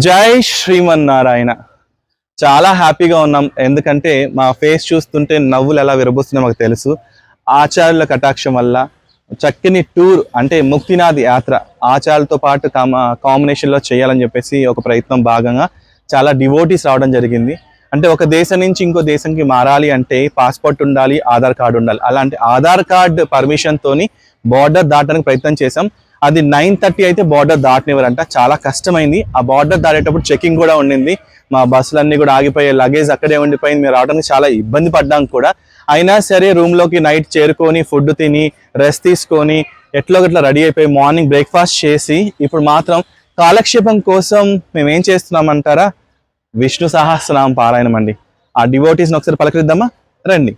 జై శ్రీమన్నారాయణ. చాలా హ్యాపీగా ఉన్నాం. ఎందుకంటే మా ఫేస్ చూస్తుంటే నవ్వులు ఎలా విరబోస్తున్నాయో మాకు తెలుసు. ఆచార్యుల కటాక్షం వల్ల చక్కని టూర్ అంటే ముక్తినాథ్ యాత్ర ఆచార్యులతో పాటు కాంబినేషన్లో చేయాలని చెప్పేసి ఒక ప్రయత్నం భాగంగా చాలా డివోటీస్ రావడం జరిగింది. అంటే ఒక దేశం నుంచి ఇంకో దేశంకి మారాలి అంటే పాస్పోర్ట్ ఉండాలి, ఆధార్ కార్డు ఉండాలి. అలాంటి ఆధార్ కార్డు పర్మిషన్తోని బార్డర్ దాటడానికి ప్రయత్నం చేసాం. అది 9:30 అయితే బార్డర్ దాటనివ్వరంట. చాలా కష్టమైంది. ఆ బార్డర్ దాటేటప్పుడు చెకింగ్ కూడా ఉండింది. మా బస్సులన్నీ కూడా ఆగిపోయే, లగేజ్ అక్కడే ఉండిపోయింది. మేము రావడానికి చాలా ఇబ్బంది పడ్డాం కూడా. అయినా సరే రూమ్లోకి నైట్ చేరుకొని ఫుడ్ తిని రెస్ట్ తీసుకొని ఎట్లో గట్లా రెడీ అయిపోయి మార్నింగ్ బ్రేక్ఫాస్ట్ చేసి ఇప్పుడు మాత్రం కాలక్షేపం కోసం మేము ఏం చేస్తున్నామంటారా, విష్ణు సహస్రనామం పారాయణం అండి. ఆ డివోటీస్ని ఒకసారి పలకరిద్దామా, రండి.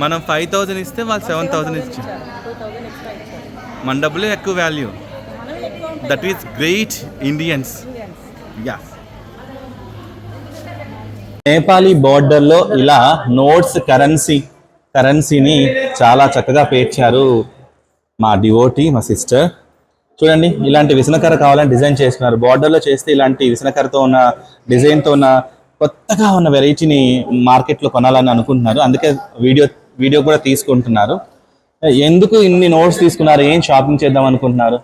మనం 5,000 ఇస్తే వాళ్ళు 7,000 ఇచ్చారు. మన డబ్బులే ఎక్కువ value. That is great Indians. Yeah, Nepali బార్డర్లో ఇలా నోట్స్ కరెన్సీని చాలా చక్కగా పేర్చారు మా డివోటీ, మా సిస్టర్. చూడండి, ఇలాంటి విసనకర్ర కావాలని డిజైన్ చేస్తున్నారు. బార్డర్లో చేస్తే ఇలాంటి విసనకర్రతో ఉన్న డిజైన్తో ఉన్న కొత్తగా ఉన్న వెరైటీని మార్కెట్లో కొనాలని అనుకుంటున్నారు. అందుకే వీడియో కూడా తీసుకుంటున్నారు. ఎందుకు ఇన్ని నోట్స్ తీసుకున్నారు? ఏం షాపింగ్ చేద్దాం అనుకుంటున్నారు?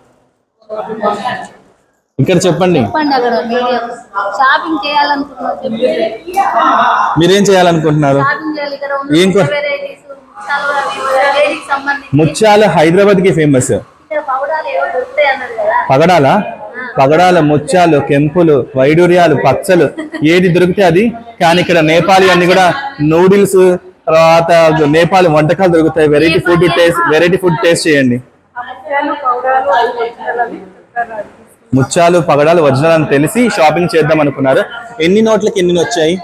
ఇక్కడ చెప్పండి. మీరేం చేయాలనుకుంటున్నారు? ఏం ముత్యాలు హైదరాబాద్కి ఫేమస్. పగడాల ముత్యాలు, కెంపులు, వైడూర్యాలు, పచ్చలు ఏది దొరికితే అది. కానీ ఇక్కడ నేపాలీ అన్ని కూడా నూడిల్స్, తర్వాత నేపాలీ వంటకాలు దొరుకుతాయి. వెరైటీ ఫుడ్ టేస్ట్ చేయండి. ముత్యాలు పగడాలు ఒరిజినల్ అని తెలిసి షాపింగ్ చేద్దాం అనుకున్నారు. ఎన్ని నోట్లకి ఎన్ని వచ్చాయి?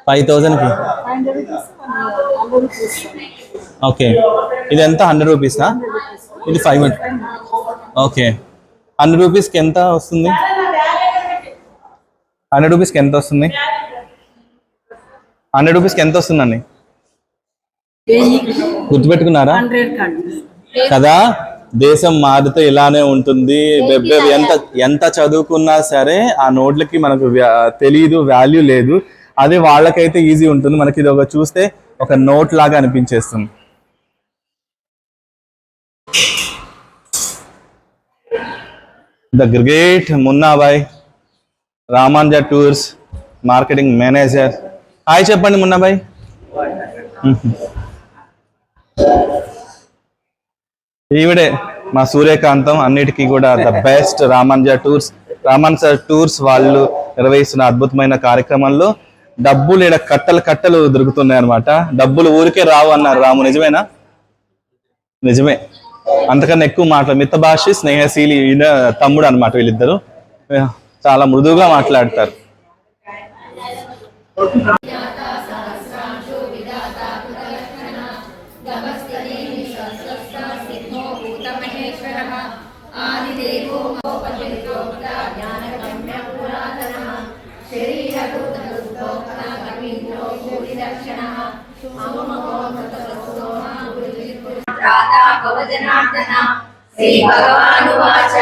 5,000కి. ఓకే, ఇది ఎంత? 100 రూపీసా? ఇది 500. ఓకే, 100 రూపీస్కి ఎంత వస్తుంది? 100 రూపీస్కి ఎంత వస్తుంది? 100 రూపీస్కి ఎంత వస్తుందండి? గుర్తుపెట్టుకున్నారా కదా? దేశం మారితే ఇలానే ఉంటుంది. ఎంత చదువుకున్నా సరే ఆ నోట్లకి మనకు తెలీదు, వాల్యూ లేదు. అదే వాళ్ళకైతే ఈజీ ఉంటుంది. మనకి ఇది ఒక చూస్తే ఒక నోట్ లాగా అనిపించేస్తుంది. ద గ్రేట్ మున్నాబాయ్, రామాంజా టూర్స్ మార్కెటింగ్ మేనేజర్. హాయ్ చెప్పండి మున్నాబాయ్. ఈవిడే మా సూర్యకాంతం, అన్నిటికీ కూడా ద బెస్ట్. రామాంజా టూర్స్ వాళ్ళు నిర్వహిస్తున్న అద్భుతమైన కార్యక్రమంలో డబ్బులు ఇక్కడ కట్టలు దొరుకుతున్నాయి అనమాట. డబ్బులు ఊరికే రావు అన్నారు రాము. నిజమేనా? నిజమే. అంతకన్నా ఎక్కువ మాట్లాడు. మితభాషి, స్నేహశీలి తమ్ముడు అనమాట. వీళ్ళిద్దరు చాలా మృదువుగా మాట్లాడతారు. श्री भगवानुवाच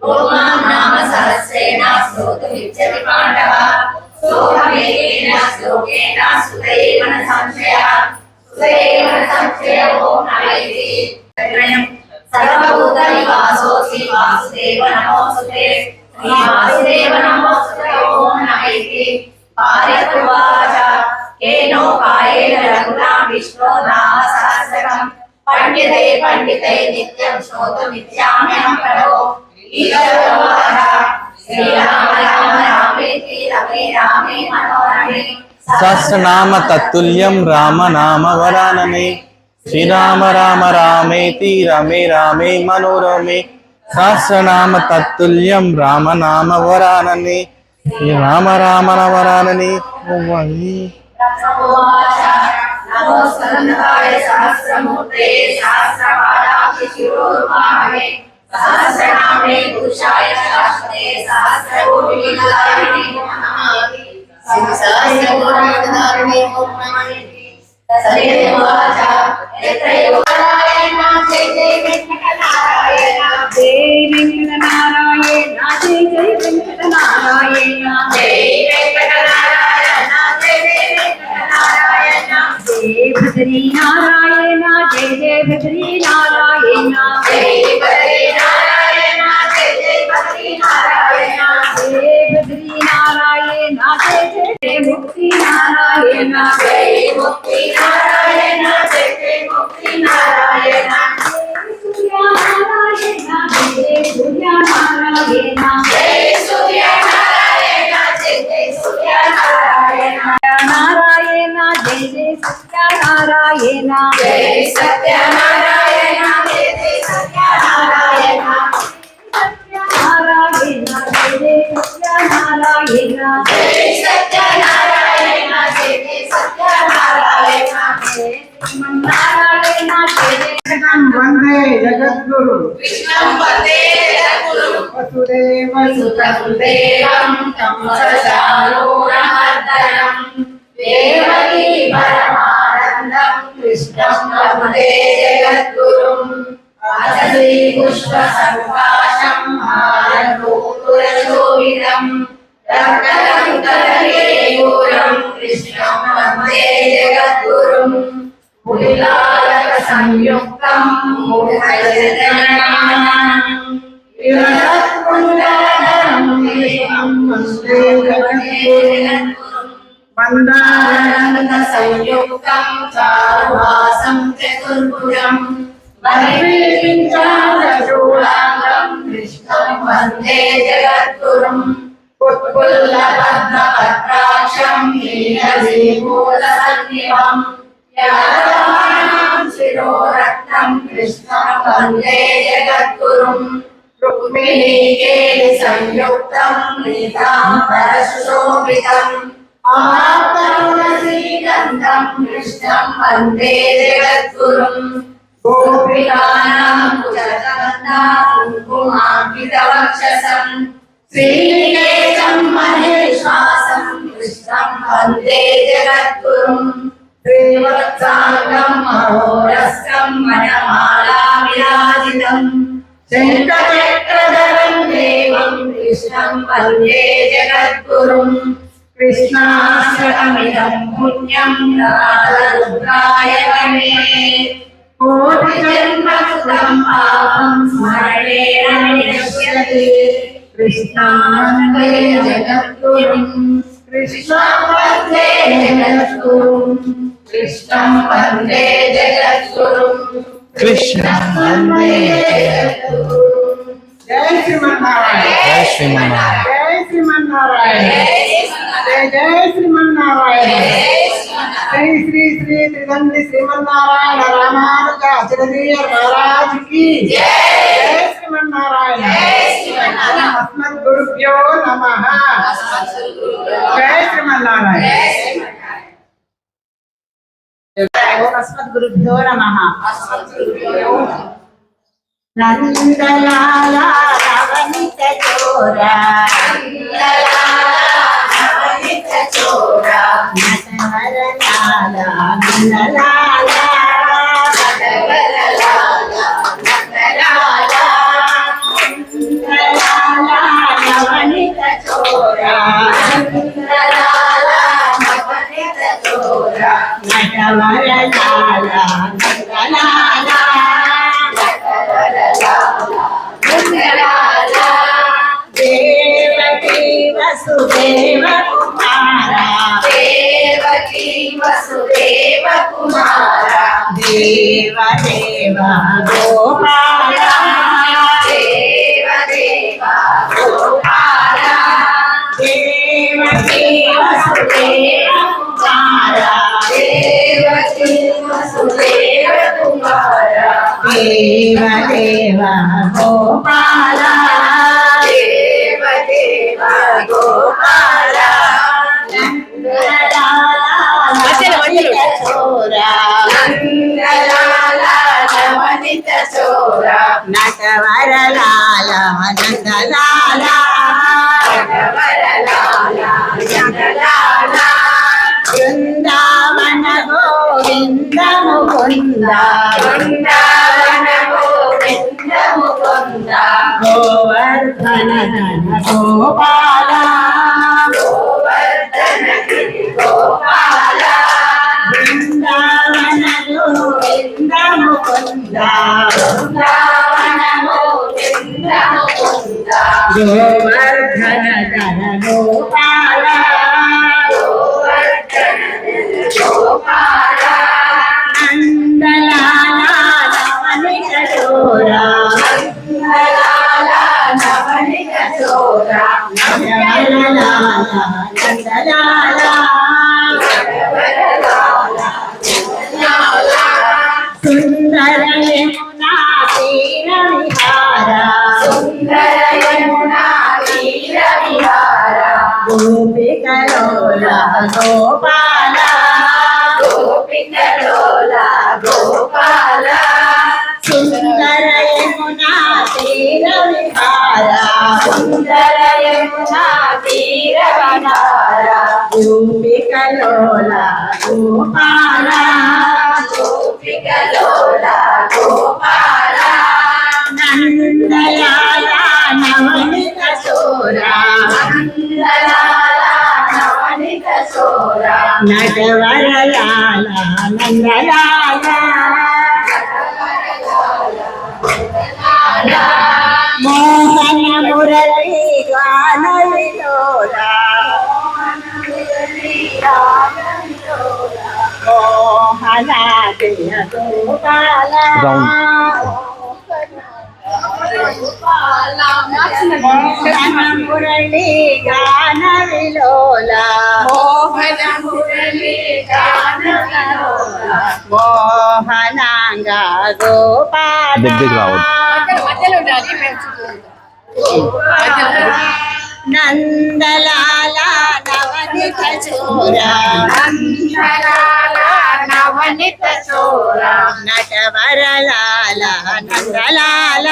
गोमां नाम सहस्रेण स्तोतुमिच्छति पाण्डव सोऽहमेकेन श्लोकेन सुतैव न संशयः ॐ नमः इति सर्वभूतनिवासोऽसि वासुदेव नमोऽस्तुते वासुदेव नमोऽस्तुते ॐ नमः इति पार्वतीवाच केनोपायेन रघुना विष्णो नाम सहस्रकम् पंडिते पंडिते नित्यं श्रोतुमिच्छाम्यहं प्रभो ईश्वरोवाच श्रीराम राम रामेति रमे रामे मनोरमे सहस्रनाम तत्तुल्यं राम नाम वरानने श्रीराम राम रामेति रमे रामे मनोरमे सहस्रनाम तत्तुल्यं राम नाम वरानने राम राम वरानने नमोस्तुते सहस्रमूर्ते सहस्रपादाब्ज शिरोरुबाहे सहस्रनामे पुरुषाय शाश्वते सहस्रकोटिविदारिणे नमः सहस्रकोटिविदारिणे नमः सदेवाच यत्र नारायण जय जय वेंकटनारायण जय वेंकटनारायण जय जय वेंकटनारायण जय वेंकटनारायण जय जय वेंकटनारायण जय बद्री नारायण जय जय बद्री नारायण जय बद्री नारायण जय जय बद्री नारायण जय बद्री नारायण जय जय मुक्ति नारायण जय मुक्ति नारायण जय जय मुक्ति नारायण सूर्य नारायण जय सूर्य नारायण जय सूर्य नारायण जय जय सूर्य नारायण नारायण जय जय सत्य नारायण जय सत्य नारायण जय जय सत्य नारायण नारायण जय जय सत्य नारायण जय सत्य नारायण जय जय सत्य नारायण नारायण जय जय वंदे जगद्गुरु कृष्णं वन्दे जगद्गुरुं वसुदेवसुतं देवं तं सचारूढमर्दनं देवकी परमानन्दं कृष्णं वन्दे जगद्गुरुं श्रीपुष्पसङ्काशं हारभूषोभितं रक्तकङ्कणकेयूरं कृष्णं वन्दे जगद्गुरुं मुनिलालकसंयुक्तं मूढजनगणनं विरजकुण्डलधरं देवं वन्दे जगद्गुरुं मन्दारनन्दसंयुक्तं चारुहासं चतुर्भुजं वैकुण्ठचूडाङ्गं कृष्णं वन्दे जगद्गुरुं उत्फुल्लपद्मपत्राक्षं नीलजीमूलसन्निभं यादवानां शिरोरत्नं कृष्णं वन्दे जगद्गुरुं रुक्मिणीकेलिसंयुक्तं पीताम्बरशोभितम् आतरुणश्रीगन्धं कृष्णं वन्दे जगद्गुरुं गोपिकानां कुङ्कुमाङ्कितवक्षसं श्रीनिकेतं महेश्वासं कृष्णं वन्दे जगद्गुरुं श्रीवत्साङ्गं महोरस्कं मनमालाविराजितं शङ्खचक्रधरं देवं कृष्णं वन्दे जगद्गुरुं कृष्णाष्टकमिदं पुण्यं राधरुद्राय वने कोटिजन्मकृतं पापं स्मरणेन विनश्यति कृष्णं वन्दे जगद्गुरुं कृष्णं वन्दे जगद्गुरुं कृष्णं वन्दे जगद्गुरुं कृष्णं वन्दे जगद्गुरुं जय श्रीमन्नारायण जय श्रीमन्नारायण जय श्रीमन्नारायण जय जय श्रीमन्नारायण श्री श्री श्री त्रिदंडी श्रीमन्नारायण रामानुजाचार्य महाराज की जय श्रीमन्नारायण अस्मद्गुरुभ्यो नमः जय श्रीमन्नारायण अस्मद्गुरुभ्यो नमः नंदलाला नवनीत चोरा नट నవనీత చోరా నటవరలాల దేవకీ వసుదేవ కుమారా దేవ దేవ గోపాల దేవకీ వసుదేవ కుమారా దేవ దేవ గోపాల నటవరలాల నందలాల బృందావన గోవింద ముకుంద గోవర్ధన ధన గోపాల బృందావన గోవింద ముకుంద గోవర్ధన ధన గోపాల నందలాల నవనిత చోరా నటవరలాల నందలాల సుందర యమునా తీర విహార గోపికలోల గోపాల సుందర యమునా తీర విహార గోపికలోల గోపాల నందలాల నవనిత చోరా నటవరలాల నందలాల మోహన మురళీ గాన విలోల మోహన జయ గోపాల మోహన మురళీ గాన విలోల మోహనాంగ గోపాల దగ్గరికి రావద్దు. నందలాల నవనిత చోరా నటవరలాల నందలాల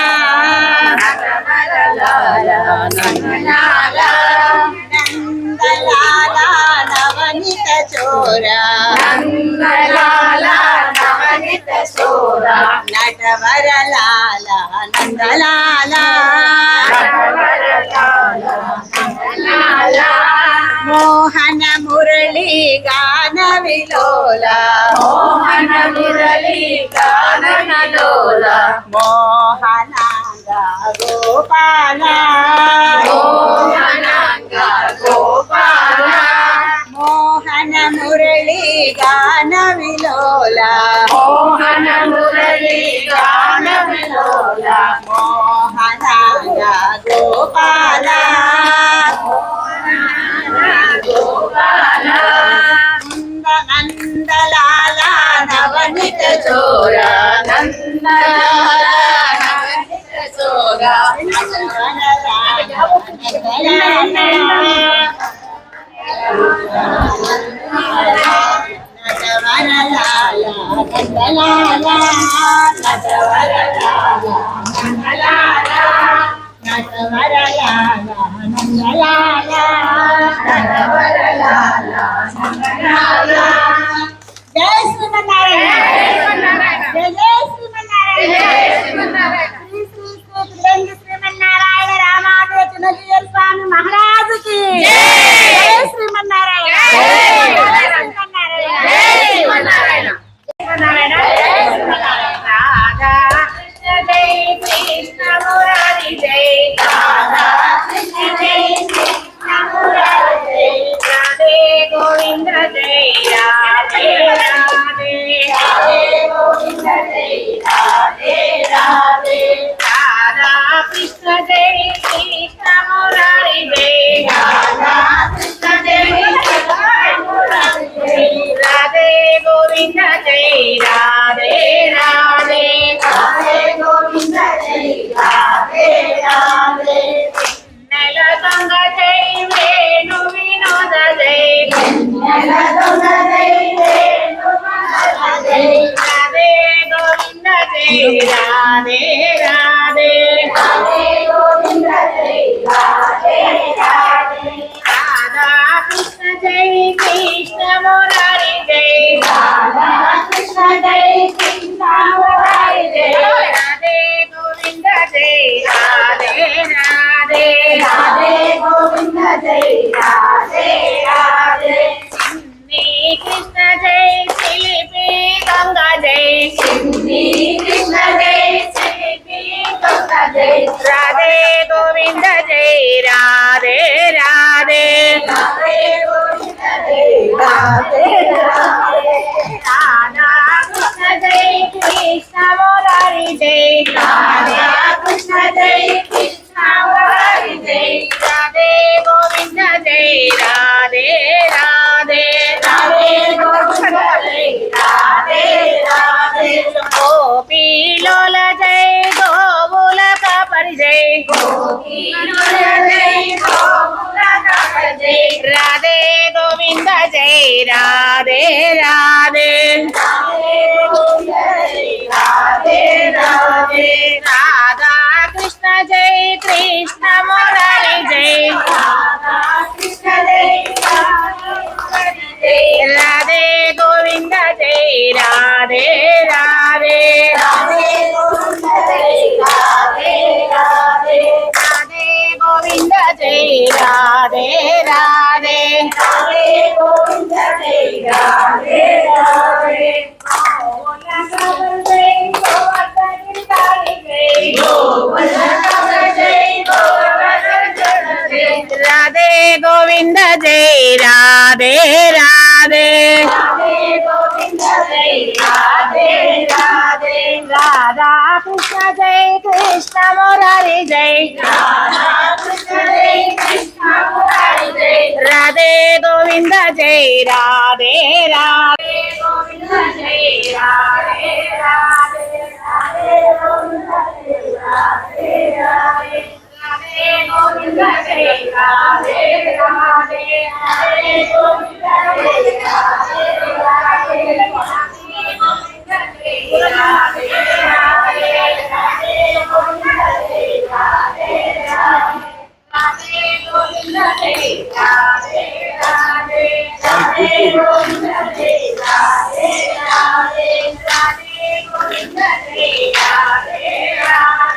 నందలాల నవనిత చోరా నటవరలాల నందలాల మోహన మురళీ గాన విలోల మోహనాంగ గోపాల మోహన మురళీ గాన విలోల మోహనాంగ గోపాల నందలాల నవనిత చోరా నటవరలాల జై శ్రీమన్నారాయణ జై జై శ్రీమన్నారాయణ శ్రీ శ్రీ శ్రీ త్రివేంద్ర శ్రీమన్నారాయణ రామాదేవ స్వామి మహారాజుకి జై శ్రీమన్నారాయణ రాధా కృష్ణ జై కృష్ణ మురారి జై రాధా కృష్ణ జై కృష్ణ మురారి జై రాధే గోవింద జై రాధే రాధే రాధే గోవింద జై రాధే రాధే రాధా కృష్ణ జై కృష్ణ మురారి జై రాధా కృష్ణ జై కృష్ణ మురారి జై రాధే గోవింద జై రాధే రాధే రాధే గోవింద జై రాధే రాధే నెల దొంగ జై వేణు వినోద జై నెల దొంగ జై వేణు వినోద జై రాధే గోవింద జై రాధే రాధే రాధే గోవింద జై రాధే రాధే రాధా కృష్ణ జై కృష్ణ మురారి జై రాధా కృష్ణ జై కృష్ణ మురారి జై రాధే గోవింద జై రాధే రాధే రాధే గోవింద జై రాధే రాధే చిన్ని కృష్ణ జై చిలిపి గంగ జై చిన్ని కృష్ణ జై చిలిపి గంగ జై రాధే గోవింద జై రాధే రాధే రాధే గోవింద జై రాధే రాధే రాధా కృష్ణ జై కృష్ణ మురారి జై రాధా కృష్ణ జై కృష్ణ మురారి జై రాధే గోవింద జై రాధే రాధే రాధే గోవింద జై రాధే రాధే గోపీలోల జై గోవుల కాపరి జై గోపీలోల జై గోవుల కాపరి జై రాధే గోవింద జై రాధే రాధే రాధే గోవింద జై రాధే రాధే రాధా కృష్ణ జై కృష్ణ మురారి జై రాధా కృష్ణ జై మురారి జై రాధే గోవింద జై రాధే రాధే రాధే గోవింద జై రాధే రాధే రాధే గోవింద జై రాధే రాధే రాధే గోవింద జై రాధే రాధే రాధే గోవింద జై రాధే రాధే రాధే గోవింద జై రాధే రాధే రాధా కృష్ణ జై కృష్ణ మురారి జై రాధా కృష్ణ జై కృష్ణ మురారి జై రాధే గోవింద జై రాధే రాధే గోవింద జై రాధే రాధే రాధే గోవింద జై రాధే రాధే రాధే గోవింద జై రాధే రాధే రాధే గోవింద జై రాధే రాధే రాధే గోవింద జై రాధే రాధే గోవింద జై రాధే రాధే రాధే గోవింద జై రాధే రాధే రాధే గోవింద జై రాధే రాధే రాధే గోవింద జై రాధే రాధే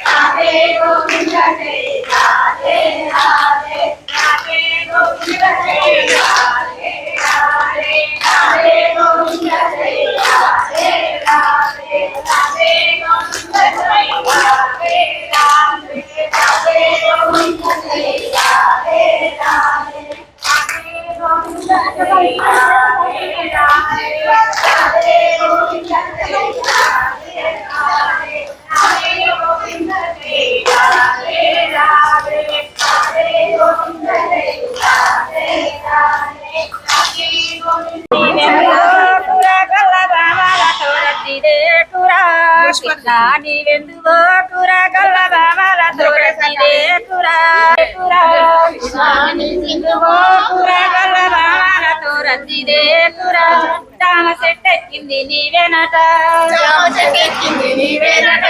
రాధే గోవింద జై రాధే రాధే రాధే గోవింద జై రాధే రాధే రాధే గోవింద జై రాధే రాధే రాధే గోవింద జై రాధే రాధే రాధే గోవింద జై రాధే రాధే రాధే గోవింద జై రాధే రాధే రాధే గోవింద జై రాధే రాధే రాధే గోవింద జై రాధే రాధే రాధే గోవింద నీవెందుకో కురా కల్ల బామల తోరసిదే కురా కురా నీవెందుకో కురా కల్ల బామల తోరసిదే కురా జామ చెట్టెక్కింది నీవేనట జామ చెట్టెక్కింది నీవేనట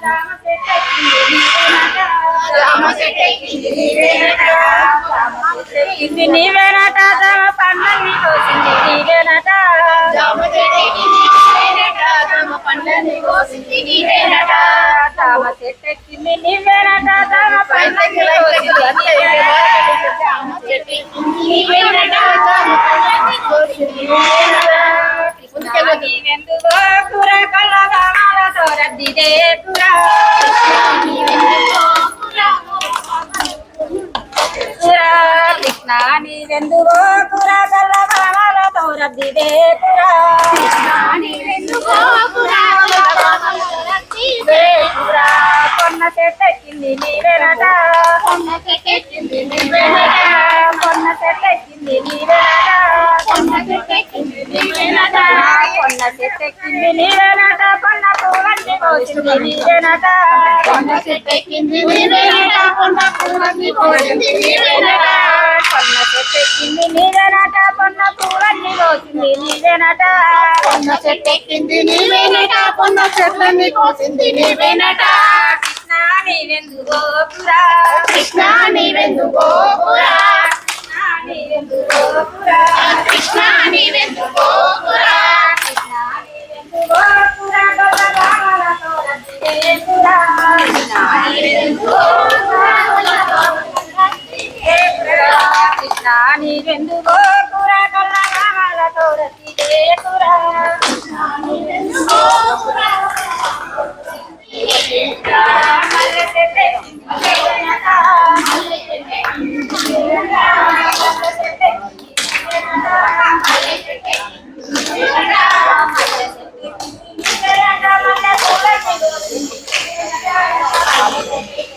జామ చెట్టెక్కింది నీవేనట ఇది నీవేనట తమ పండ్లని కోసింది నీవేనట తమ చెట్టెక్కింది నీవేనట తమ పండ్లని కోసింది నీవెందుకో కూర కళ్ళతో రద్దిదే కూర కృష్ణ నీవెందుకో కూర కళ్ళతో రద్దిదే కూర కొన్న చెట్టెక్కింది నీవేనట కొన్న చెట్టెక్కింది నీవేనట కొన్న చెట్టెక్కింది నీవేనట కొన్న చెట్టెక్కింది నీవేనట కొన్న పూలన్నీ కోసింది నీవేనట కొన్న చెట్టెక్కింది నీవేనట కొన్న పూలన్నీ కోసింది నీవేనట కొన్న చెట్టెక్కింది నీవేనట కొన్న పూలన్నీ కోసింది నీవేనట కొన్న చెట్టెక్కింది నీవేనట కొన్న చెట్లన్నీ కోసింది నీవేనట కృష్ణ నీవెందుకో పురా కృష్ణ నీవెందుకో పురా కృష్ణ నీవెందుకో పురా కృష్ణ నీవెందుకో పురా గొల్లగామలతో రద్దిదే పురా కృష్ణ నీవెందుకో పురా కృష్ణ నీవెందుకో పురా గొల్లగామలతో రద్దిదే పురా కృష్ణ నీవెందుకో పురా మల్లె చెట్టెక్కింది నీవేనట మల్లె చెట్టెక్కింది నీవేనట మల్లె చెట్టెక్కింది నీవేనట మల్లె చెట్టెక్కింది నీవేనట మల్లె చెట్టెక్కింది నీవేనట మల్లె పూలన్నీ కోసింది నీవేనట మల్లె చెట్టెక్కింది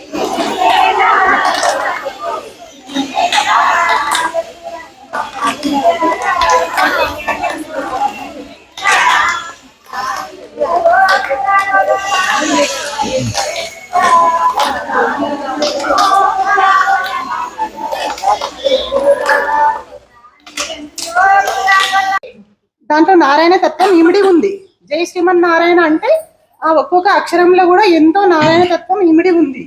దాంట్లో నారాయణ తత్వం ఇమిడి ఉంది. జై శ్రీమన్నారాయణ అంటే ఆ ఒక్కొక్క అక్షరంలో కూడా ఎంతో నారాయణ తత్వం ఇమిడి ఉంది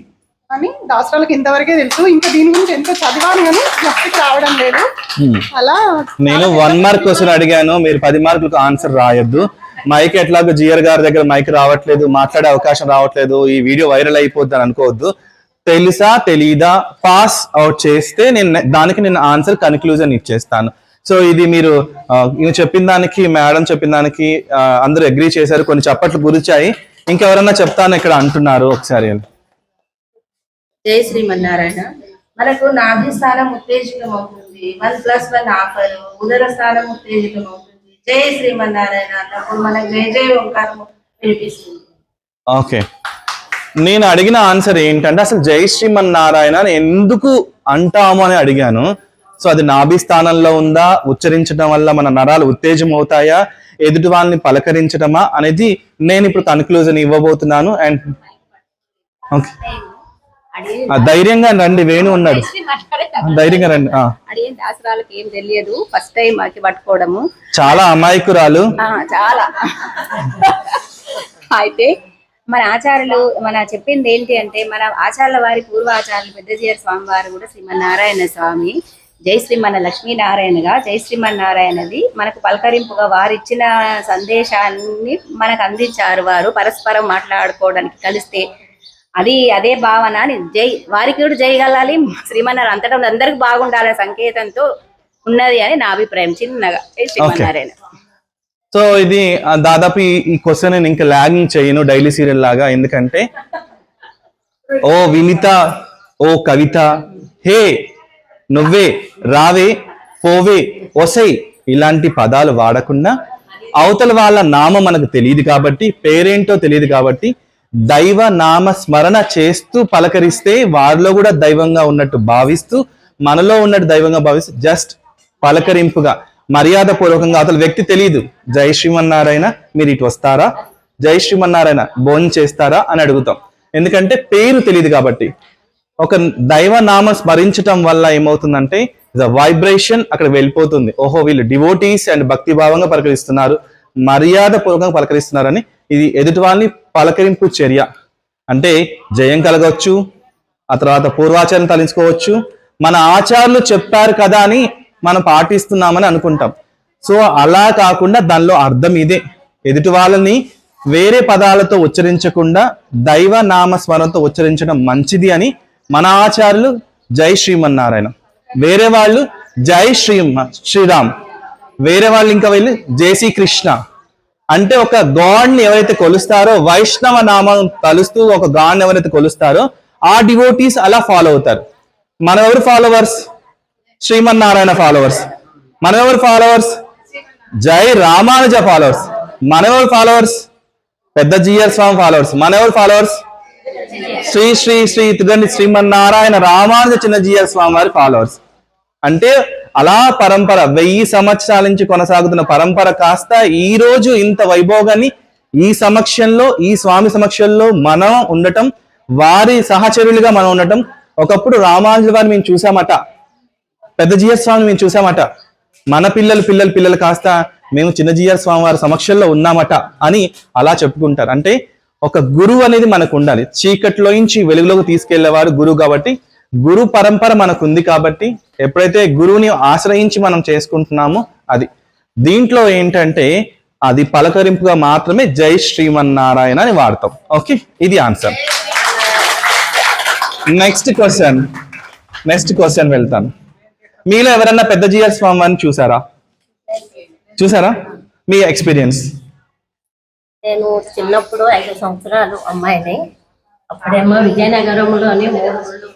అని దాసరాలకు ఇంతవరకే తెలుసు. ఇంకా దీని గురించి ఎంతో చదివాను కానీ జ్ఞప్తికి రావడం లేదు. అలా నేను 1 మార్క్ క్వశ్చన్ అడిగాను, మీరు 10 మార్కులకు ఆన్సర్ రాయొద్దు. మైక్ ఎట్లాగో జిఆర్ గారి దగ్గర మైక్ రావట్లేదు, మాట్లాడే అవకాశం రావట్లేదు, ఈ వీడియో వైరల్ అయిపోద్ది అని అనుకోవద్దు. తెలుసా తెలీదా పాస్ అవుట్ చేస్తే దానికి నేను ఆన్సర్ కన్క్లూజన్ ఇచ్చేస్తాను. సో ఇది మీరు చెప్పిన దానికి, మేడం చెప్పిన దానికి అందరూ అగ్రీ చేశారు. కొన్ని చప్పట్లు గురిచాయి. ఇంకెవరన్నా చెప్తాను ఇక్కడ అంటున్నారు, ఒకసారి. జై శ్రీమన్నారాయణ. మనకు నాభి స్థానం ఉత్తేజితం అవుతుంది, 1+1 ఆఫర్. ఉదర స్థానం ఉత్తేజితం అవుతుంది. జై శ్రీమన్నారాయణ అన్నప్పుడు మనకు జై జై ఓంకారం వినిపిస్తుంది. ఓకే, నేను అడిగిన ఆన్సర్ ఏంటంటే అసలు జై శ్రీమన్నారాయణ ఎందుకు అంటాము అని అడిగాను. సో అది నాభి స్థానంలో ఉందా, ఉచ్చరించడం వల్ల మన నరాలు ఉత్తేజం అవుతాయా, ఎదుటి వాళ్ళని పలకరించడమా అనేది నేను ఇప్పుడు కన్క్లూజన్ ఇవ్వబోతున్నాను. అండ్ ఓకే, ధైర్యంగా రండి, వేణు ఉన్నాడు, ధైర్యంగా రండి. అడిగే దాసరాలకు ఏం తెలియదు, ఫస్ట్ టైం మాకి పట్టుకోవడము, చాలా అమాయకురాలు. చాలా. అయితే మన ఆచార్యులు చెప్పింది ఏంటి అంటే, మన ఆచార్యుల వారి పూర్వాచార్యులు పెద్దజీయర్ స్వామి వారు కూడా శ్రీమన్నారాయణ స్వామి జై శ్రీమన్న లక్ష్మీనారాయణగా జై శ్రీమన్నారాయణది మనకు పలకరింపుగా వారిచ్చిన సందేశాన్ని మనకు అందించారు. వారు పరస్పరం మాట్లాడుకోవడానికి కలిస్తే అదే భావన అని జై వారికి కూడా జై గలాలి, శ్రీమన్నారాయణ అంతటా అందరికి బాగుండాలనే సంకేతంతో ఉన్నది అని నా అభిప్రాయం చిన్నగా. జై శ్రీమన్నారాయణ. సో ఇది దాదాపు ఈ క్వశ్చన్ నేను ఇంకా లాగింగ్ చేయను డైలీ సీరియల్ లాగా. ఎందుకంటే ఓ వినిత, ఓ కవిత, హే నువ్వే, రావే, పోవే, ఒసై ఇలాంటి పదాలు వాడకుండా అవతల వాళ్ళ నామం మనకు తెలియదు కాబట్టి, పేరేంటో తెలియదు కాబట్టి దైవ నామ స్మరణ చేస్తూ పలకరిస్తే వారిలో కూడా దైవంగా ఉన్నట్టు భావిస్తూ, మనలో ఉన్నట్టు దైవంగా భావిస్తూ జస్ట్ పలకరింపుగా మర్యాద పూర్వకంగా, అవతల వ్యక్తి తెలియదు, జై శ్రీమన్నారాయణ మీరు ఇటు వస్తారా, జై శ్రీమన్నారాయణ భోజనం చేస్తారా అని అడుగుతాం. ఎందుకంటే పేరు తెలియదు కాబట్టి. ఒక దైవనామ స్మరించటం వల్ల ఏమవుతుందంటే వైబ్రేషన్ అక్కడ వెళ్ళిపోతుంది. ఓహో వీళ్ళు డివోటీస్ అండ్ భక్తి భావంగా పలకరిస్తున్నారు, మర్యాద పూర్వకంగా పలకరిస్తున్నారని. ఇది ఎదుటి వాళ్ళని పలకరింపు చర్య. అంటే జయం కలగవచ్చు, ఆ తర్వాత పూర్వాచారం తలుచుకోవచ్చు, మన ఆచార్యులు చెప్పారు కదా అని మనం పాటిస్తున్నామని అనుకుంటాం. సో అలా కాకుండా దానిలో అర్థం ఇదే, ఎదుటి వాళ్ళని వేరే పదాలతో ఉచ్చరించకుండా దైవ నామ స్మరణతో ఉచ్చరించడం మంచిది అని మన ఆచార్యులు జై శ్రీమన్నారాయణ, వేరే వాళ్ళు జై శ్రీరామ్, వేరే వాళ్ళు ఇంకా వెళ్ళి జై శ్రీకృష్ణ. అంటే ఒక గాడ్ని ఎవరైతే కొలుస్తారో, వైష్ణవ నామం తలుస్తూ ఒక గాడ్ని ఎవరైతే కొలుస్తారో ఆ డివోటీస్ అలా ఫాలో అవుతారు. మనం ఎవరు ఫాలోవర్స్? శ్రీమన్నారాయణ ఫాలోవర్స్. మనం ఎవరు ఫాలోవర్స్? జై రామానుజ ఫాలోవర్స్. మన ఎవరు ఫాలోవర్స్? పెద్ద జిఆర్ స్వామి ఫాలోవర్స్. మన ఎవరు ఫాలోవర్స్? శ్రీ శ్రీ శ్రీ తిరుగండి శ్రీమన్నారాయణ రామానుజ చిన్న జిఆర్ స్వామి వారి ఫాలోవర్స్. అంటే అలా పరంపర 1000 సంవత్సరాల నుంచి కొనసాగుతున్న పరంపర కాస్త ఈ రోజు ఇంత వైభోగాన్ని ఈ సమక్షంలో, ఈ స్వామి సమక్షంలో మనం ఉండటం, వారి సహచరులుగా మనం ఉండటం. ఒకప్పుడు రామానుజుల వారిని మేము చూసామట, పెద్ద జిఆర్ స్వామిని మేము చూసామట, మన పిల్లలు కాస్త మేము చిన్న జిఆర్ స్వామి వారి సమక్షంలో ఉన్నామట అని అలా చెప్పుకుంటారు. అంటే ఒక గురువు అనేది మనకు ఉండాలి. చీకట్లో నుంచి వెలుగులోకి తీసుకెళ్లేవాడు గురువు. కాబట్టి గురు పరంపర మనకు ఉంది. కాబట్టి ఎప్పుడైతే గురువుని ఆశ్రయించి మనం చేసుకుంటున్నామో అది దీంట్లో ఏంటంటే అది పలకరింపుగా మాత్రమే జై శ్రీమన్నారాయణ అని వాడతాం. ఓకే, ఇది ఆన్సర్. నెక్స్ట్ క్వశ్చన్ వెళ్తాను. మీలో ఎవరన్నా పెద్ద జిఆర్ స్వామి వారిని చూసారా? మీ ఎక్స్పీరియన్స్. నేను చిన్నప్పుడు 5 సంవత్సరాలు అమ్మాయిని, అప్పుడేమో విజయనగరంలోని 3 ఊళ్ళు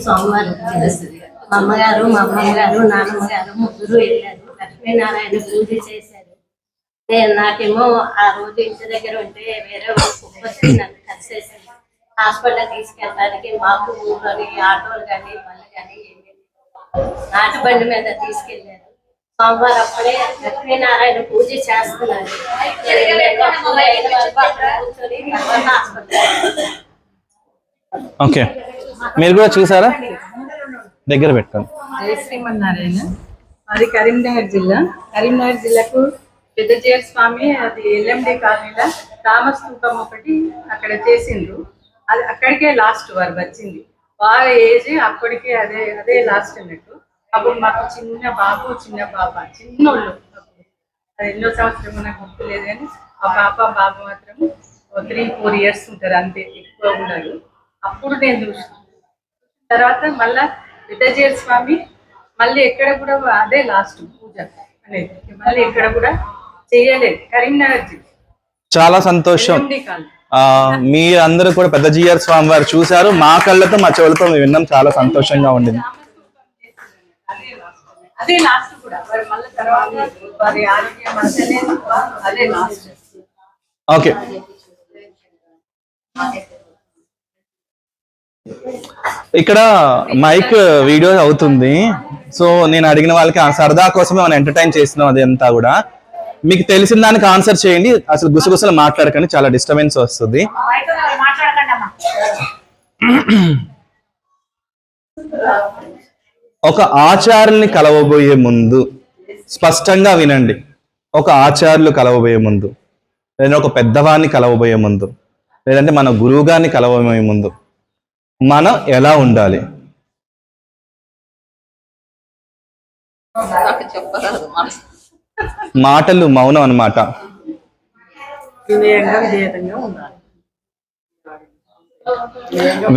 స్వామివారు వచ్చారు. మా అమ్మగారు, మా అమ్మగారు, నాన్నమ్మ గారు ముగ్గురు వెళ్ళారు. లక్ష్మీనారాయణ పూజ చేశారు. నాకేమో ఆ రోజు ఇంటి దగ్గర ఉంటే వేరే వచ్చి నన్ను కలిసేసింది. హాస్పిటల్ తీసుకెళ్ళడానికి మాకు ఊళ్ళోని ఆటోలు కానీ బళ్ళు కానీ నాటు బండి మీద తీసుకెళ్ళారు. స్వామివారు అప్పుడే లక్ష్మీనారాయణ పూజ చేస్తున్నారు. ఓకే, మీరు కూడా చూసారా? దగ్గర పెట్టండి. జై శ్రీమన్నారాయణ. అది కరీంనగర్ జిల్లాకు పెద్ద జిఆర్ స్వామి అది ఎల్ఎండి కాలనీలో రామస్తూపం ఒకటి అక్కడ చేసిండ్రు. అది అక్కడికే లాస్ట్ వారు వచ్చింది. వాళ్ళ ఏజ్ అప్పటికే అదే లాస్ట్ అన్నట్టు. అప్పుడు మాకు చిన్న పాప చిన్నోళ్ళు, అది ఎన్నో సంవత్సరం నాకు గుర్తులేదు కానీ ఆ బాబు మాత్రం 3-4 ఇయర్స్ ఉంటారు, అంతే, ఎక్కువ ఉండదు. అప్పుడు నేను చూసాను. తర్వాత మళ్ళా పెద్ద జిఆర్ స్వామి మళ్ళీ ఎక్కడ కూడా అదే లాస్ట్ పూజ అనేది, మళ్ళీ ఎక్కడ కూడా చేయలేదు. కరీంనగర్ జిల్లా. చాలా సంతోషం. మీరందరూ కూడా పెద్ద జిఆర్ స్వామి వారు చూశారు. మా కళ్ళతో మా చెవులతో విన్నాం. చాలా సంతోషంగా ఉండింది. అదే లాస్ట్ కూడా మళ్ళీ తర్వాత వారి ఆరోగ్యం అదే లాస్ట్. ఓకే, ఇక్కడ మైక్ వీడియో అవుతుంది. సో నేను అడిగిన వాళ్ళకి సరదా కోసమే మనం ఎంటర్టైన్ చేస్తున్నాం. అది అంతా కూడా మీకు తెలిసిన దానికి ఆన్సర్ చేయండి. అసలు గుసగుసలు మాట్లాడకండి, చాలా డిస్టర్బెన్స్ వస్తుంది. ఒక ఆచార్యుల్ని కలవబోయే ముందు స్పష్టంగా వినండి. ఒక ఆచార్యులు కలవబోయే ముందు, లేదా ఒక పెద్దవాడిని కలవబోయే ముందు, లేదంటే మన గురువు గారిని కలవబోయే ముందు మనం ఎలా ఉండాలి? మాటలు మౌనం అన్నమాట.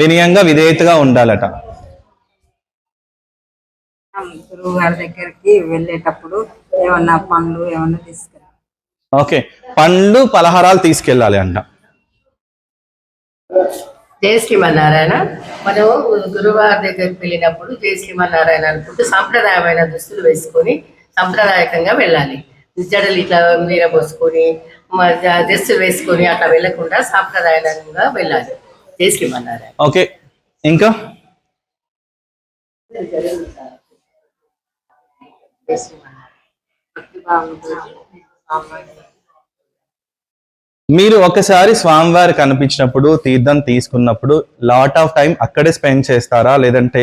వినయంగా విధేయతగా ఉండాలట. గురువు గారి దగ్గరికి వెళ్ళేటప్పుడు ఏమన్నా పండ్లు ఏమన్నా తీసుకెళ్ళాలి. ఓకే, పండ్లు పలహారాలు తీసుకెళ్ళాలి అంట. జై శ్రీమన్నారాయణ. మనం గురువారి దగ్గరికి వెళ్ళినప్పుడు జై శ్రీమన్నారాయణ అనుకుంటూ సాంప్రదాయమైన దుస్తులు వేసుకొని సాంప్రదాయకంగా వెళ్ళాలి. జడలు ఇట్లా వీరబోసుకొని డ్రెస్సులు వేసుకొని అట్లా వెళ్ళకుండా సాంప్రదాయంగా వెళ్ళాలి. జై శ్రీమన్నారాయణ. ఓకే, ఇంకా మీరు ఒకసారి స్వామివారి కనిపించినప్పుడు తీర్థం తీసుకున్నప్పుడు లాట్ ఆఫ్ టైం అక్కడే స్పెండ్ చేస్తారా, లేదంటే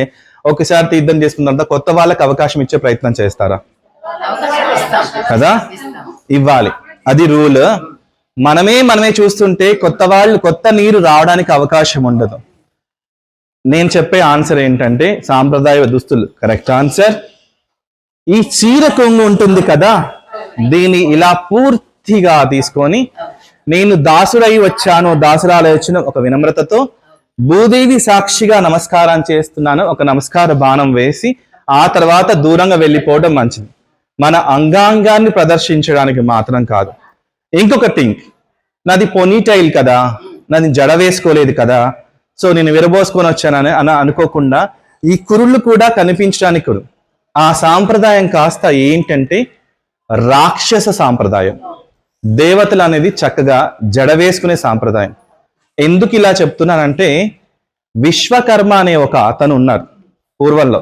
ఒకసారి తీర్థం చేసుకున్న తర్వాత కొత్త వాళ్ళకి అవకాశం ఇచ్చే ప్రయత్నం చేస్తారా? కదా, ఇవ్వాలి. అది రూల్. మనమే చూస్తుంటే కొత్త నీరు రావడానికి అవకాశం ఉండదు. నేను చెప్పే ఆన్సర్ ఏంటంటే సాంప్రదాయ దుస్తులు కరెక్ట్ ఆన్సర్. ఈ చీర కొంగు ఉంటుంది కదా, దీన్ని ఇలా పూర్తిగా తీసుకొని నేను దాసుడై వచ్చాను, దాసురాలై వచ్చిన ఒక వినమ్రతతో భూదేవి సాక్షిగా నమస్కారం చేస్తున్నాను, ఒక నమస్కార బాణం వేసి ఆ తర్వాత దూరంగా వెళ్ళిపోవడం మంచిది. మన అంగాంగాన్ని ప్రదర్శించడానికి మాత్రం కాదు. ఇంకొక థింగ్, నాది పొనీటైల్ కదా, నాది జడ వేసుకోలేదు కదా, సో నేను విరబోసుకొని వచ్చానని అనుకోకుండా ఈ కురుళ్ళు కూడా కనిపించడానికి కురు. ఆ సాంప్రదాయం కాస్త ఏంటంటే రాక్షస సాంప్రదాయం. దేవతలు అనేది చక్కగా జడ వేసుకునే సాంప్రదాయం. ఎందుకు ఇలా చెప్తున్నానంటే విశ్వకర్మ అనే ఒక అతను ఉన్నారు పూర్వంలో,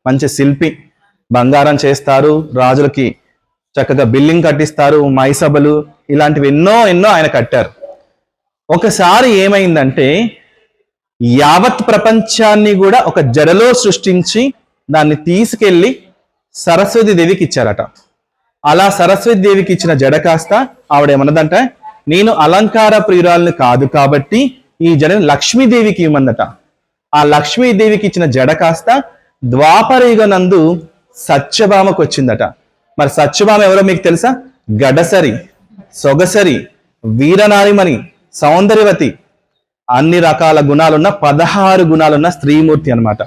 మంచి శిల్పి, బంగారం చేస్తారు, రాజులకి చక్కగా బిల్డింగ్ కట్టిస్తారు, మైసభలు ఇలాంటివి ఎన్నో ఎన్నో ఆయన కట్టారు. ఒకసారి ఏమైందంటే యావత్ ప్రపంచాన్ని కూడా ఒక జడలో సృష్టించి దాన్ని తీసుకెళ్లి సరస్వతి దేవికి ఇచ్చారట. అలా సరస్వతి దేవికి ఇచ్చిన జడ కాస్త ఆవిడేమన్నదంట, నేను అలంకార ప్రియురాలని కాదు కాబట్టి ఈ జడని లక్ష్మీదేవికి ఇవ్వమందట. ఆ లక్ష్మీదేవికి ఇచ్చిన జడ కాస్త ద్వాపరయుగనందు సత్యభామకు వచ్చిందట. మరి సత్యభామ ఎవరో మీకు తెలుసా? గడసరి, సొగసరి, వీరనారిమణి, సౌందర్యవతి, అన్ని రకాల గుణాలున్న 16 గుణాలున్న స్త్రీమూర్తి అన్నమాట.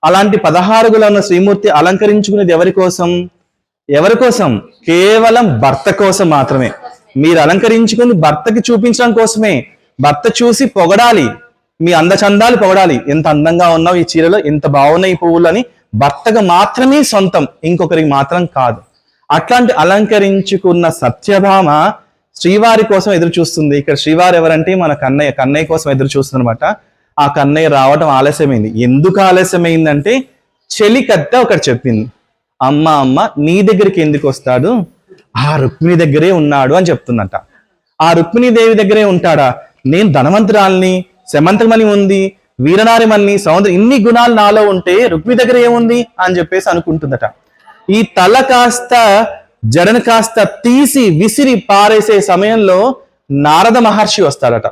అలాంటి 16 గుణాలున్న శ్రీమూర్తి అలంకరించుకునేది ఎవరి కోసం? ఎవరి కోసం? కేవలం భర్త కోసం మాత్రమే. మీరు అలంకరించుకుని భర్తకి చూపించడం కోసమే. భర్త చూసి పొగడాలి, మీ అందచందాలు పొగడాలి, ఎంత అందంగా ఉన్నావు ఈ చీరలో, ఎంత బాగున్నాయి ఈ పువ్వులు అని భర్తకు మాత్రమే సొంతం, ఇంకొకరికి మాత్రం కాదు. అట్లాంటి అలంకరించుకున్న సత్యభామ శ్రీవారి కోసం ఎదురు చూస్తుంది. ఇక్కడ శ్రీవారు ఎవరంటే మన కన్నయ్య, కన్నయ్య కోసం ఎదురు చూస్తుంది అనమాట. ఆ కన్నయ్య రావటం ఆలస్యమైంది. ఎందుకు ఆలస్యమైందంటే చెలికత్త ఒకటి చెప్పింది, అమ్మ అమ్మ నీ దగ్గరికి ఎందుకు వస్తాడు, ఆ రుక్మిణి దగ్గరే ఉన్నాడు అని చెప్తుందట. ఆ రుక్మిణి దేవి దగ్గరే ఉంటాడా? నేను ధనవంతురాల్ని, శమంతమని ఉంది, వీరనారిమణ్ణి, సౌందర్యం, ఇన్ని గుణాలు నాలో ఉంటే రుక్మిణి దగ్గర ఏముంది అని చెప్పేసి అనుకుంటుందట. ఈ తల కాస్త జడను కాస్త తీసి విసిరి పారేసే సమయంలో నారద మహర్షి వస్తాడట.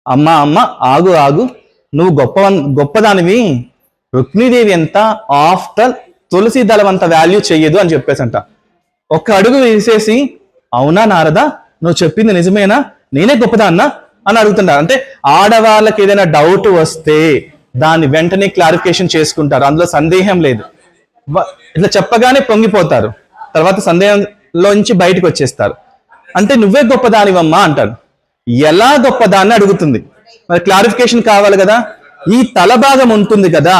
అమ్మ అమ్మ ఆగు ఆగు, నువ్వు గొప్పదానివి, రుక్మిణీదేవి ఎంత ఆఫ్టర్ తులసి దళం అంత వాల్యూ చెయ్యదు అని చెప్పేసంట. ఒక్క అడుగు వేసేసి అవునా నారద, నువ్వు చెప్పింది నిజమేనా, నేనే గొప్పదాన్నా అని అడుగుతుంటారు. అంటే ఆడవాళ్ళకి ఏదైనా డౌట్ వస్తే దాన్ని వెంటనే క్లారిఫికేషన్ చేసుకుంటారు, అందులో సందేహం లేదు. ఇట్లా చెప్పగానే పొంగిపోతారు, తర్వాత సందేహంలోంచి బయటకు వచ్చేస్తారు. అంటే నువ్వే గొప్పదానివమ్మా అంటారు. ఎలా గొప్పదాన్ని అడుగుతుంది, మరి క్లారిఫికేషన్ కావాలి కదా. ఈ తలభాగం ఉంటుంది కదా,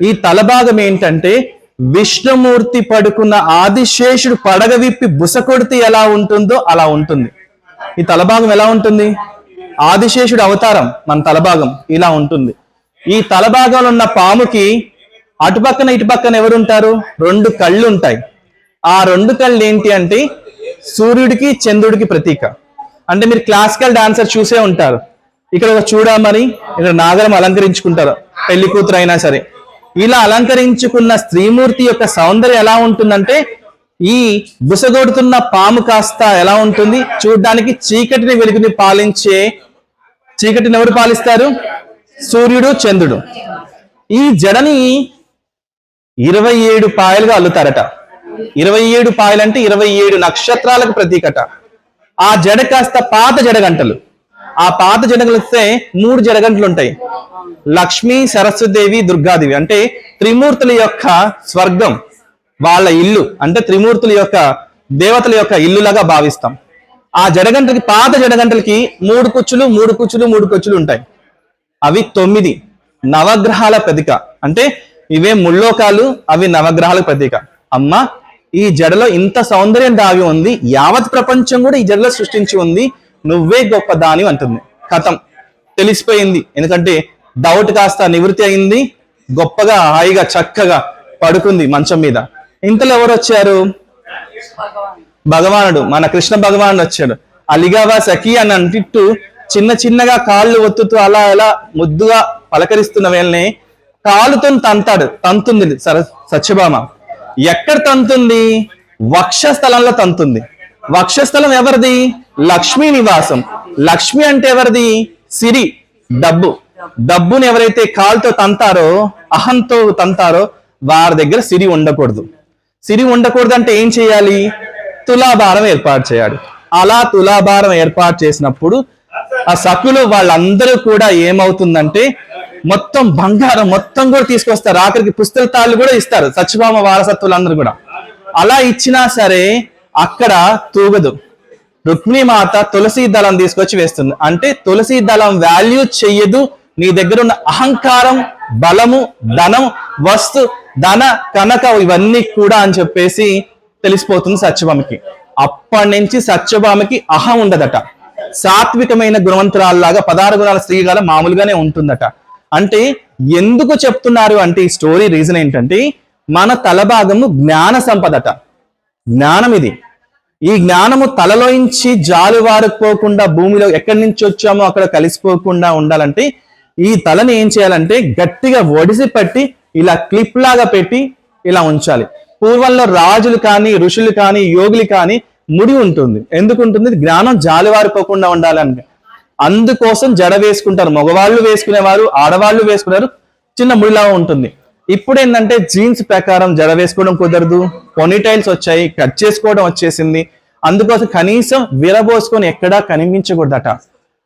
ఈ తలభాగం ఏంటంటే విష్ణుమూర్తి పడుకున్న ఆదిశేషుడు పడగ విప్పి బుస కొడితే ఎలా ఉంటుందో అలా ఉంటుంది. ఈ తలభాగం ఎలా ఉంటుంది? ఆదిశేషుడు అవతారం మన తలభాగం ఇలా ఉంటుంది. ఈ తలభాగంలో ఉన్న పాముకి అటుపక్కన ఇటుపక్కన ఎవరుంటారు? 2 కళ్ళు ఉంటాయి. ఆ 2 కళ్ళు ఏంటి అంటే సూర్యుడికి చంద్రుడికి ప్రతీక. అంటే మీరు క్లాసికల్ డాన్సర్ చూసే ఉంటారు, ఇక్కడ ఒక చూడమని ఇక్కడ నాగరం అలంకరించుకుంటారు, పెళ్లి కూతురు అయినా సరే. ఇలా అలంకరించుకున్న స్త్రీమూర్తి యొక్క సౌందర్యం ఎలా ఉంటుందంటే ఈ బుసగొడుతున్న పాము కాస్త ఎలా ఉంటుంది చూడ్డానికి? చీకటిని వెలుగుని పాలించే, చీకటిని ఎవరు పాలిస్తారు? సూర్యుడు చంద్రుడు. ఈ జడని 27 పాయలుగా అల్లుతారట. 27 పాయలంటే 27 నక్షత్రాలకు ప్రతీకట. ఆ జడ కాస్త పాత జడగంటలు. ఆ పాత జడగలిస్తే 3 జడగంటలు ఉంటాయి. లక్ష్మీ, సరస్వతిదేవి, దుర్గాదేవి అంటే త్రిమూర్తుల యొక్క స్వర్గం, వాళ్ళ ఇల్లు. అంటే త్రిమూర్తుల యొక్క దేవతల యొక్క ఇల్లులాగా భావిస్తాం. ఆ జడగంటలకి, పాత జడగంటలకి 3 కుచ్చులు 3 కుచ్చులు 3 కుచ్చులు ఉంటాయి. అవి 9 నవగ్రహాల ప్రతీక. అంటే ఇవే ముల్లోకాలు, అవి నవగ్రహాలకు ప్రతీక. అమ్మ ఈ జడలో ఇంత సౌందర్యం దాగి ఉంది, యావత్ ప్రపంచం కూడా ఈ జడలో సృష్టించి ఉంది, నువ్వే గొప్ప దాని అంటుంది. కథం తెలిసిపోయింది. ఎందుకంటే డౌట్ కాస్త నివృత్తి అయింది, గొప్పగా హాయిగా చక్కగా పడుకుంది మంచం మీద. ఇంతలో ఎవరు వచ్చారు? భగవానుడు, మన కృష్ణ భగవానుడు వచ్చాడు. అలిగావా సఖి అని అంటిట్టు చిన్న చిన్నగా కాళ్ళు ఒత్తుతూ అలా అలా ముద్దుగా పలకరిస్తున్న వేళనే కాలుతో తంతుంది సత్యభామ. ఎక్కడ తంతుంది? వక్షస్థలంలో తంతుంది. వక్షస్థలం ఎవరిది? లక్ష్మీ నివాసం. లక్ష్మి అంటే ఎవరిది? సిరి, డబ్బు. డబ్బుని ఎవరైతే కాలుతో తంతారో, అహంతో తంతారో వారి దగ్గర సిరి ఉండకూడదు. సిరి ఉండకూడదు అంటే ఏం చేయాలి? తులాభారం ఏర్పాటు చేయాలి. అలా తులాభారం ఏర్పాటు చేసినప్పుడు ఆ సకులు వాళ్ళందరూ కూడా ఏమవుతుందంటే మొత్తం బంగారం మొత్తం కూడా తీసుకొస్తారు. ఆఖరికి పుస్తక తాళ్ళు కూడా ఇస్తారు సత్యభామ వారసత్వులందరూ కూడా. అలా ఇచ్చినా సరే అక్కడ తూగదు. రుక్మిణి మాత తులసి దళం తీసుకొచ్చి వేస్తుంది. అంటే తులసి దళం వాల్యూ చెయ్యదు నీ దగ్గర ఉన్న అహంకారం, బలము, ధనం, వస్తు, ధన, కనక ఇవన్నీ కూడా అని చెప్పేసి తెలిసిపోతుంది సత్యభామకి. అప్పటి నుంచి సత్యభామకి అహం ఉండదట. సాత్వికమైన గుణవంతురాల్లాగా 16 గుణాల స్త్రీగా మామూలుగానే ఉంటుందట. అంటే ఎందుకు చెప్తున్నారు అంటే ఈ స్టోరీ రీజన్ ఏంటంటే మన తలభాగము జ్ఞాన సంపదట. జ్ఞానం ఇది. ఈ జ్ఞానము తలలోంచి జాలువారుకోకుండా భూమిలో ఎక్కడి నుంచి వచ్చామో అక్కడ కలిసిపోకుండా ఉండాలంటే ఈ తలని ఏం చేయాలంటే గట్టిగా ఒడిసి పట్టి ఇలా క్లిప్ లాగా పెట్టి ఇలా ఉంచాలి. పూర్వంలో రాజులు కానీ, ఋషులు కానీ, యోగులు కానీ ముడి ఉంటుంది. ఎందుకు ఉంటుంది? జ్ఞానం జాలువారిపోకుండా ఉండాలంటే. అందుకోసం జడ వేసుకుంటారు. మగవాళ్ళు వేసుకునేవారు, ఆడవాళ్ళు వేసుకున్నారు. చిన్న ముడిలా ఉంటుంది. ఇప్పుడు ఏంటంటే జీన్స్ ప్రకారం జడ వేసుకోవడం కుదరదు. పొనీటైల్స్ వచ్చాయి, కట్ చేసుకోవడం వచ్చేసింది. అందుకోసం కనీసం విరబోసుకొని ఎక్కడా కనిపించకూడదట.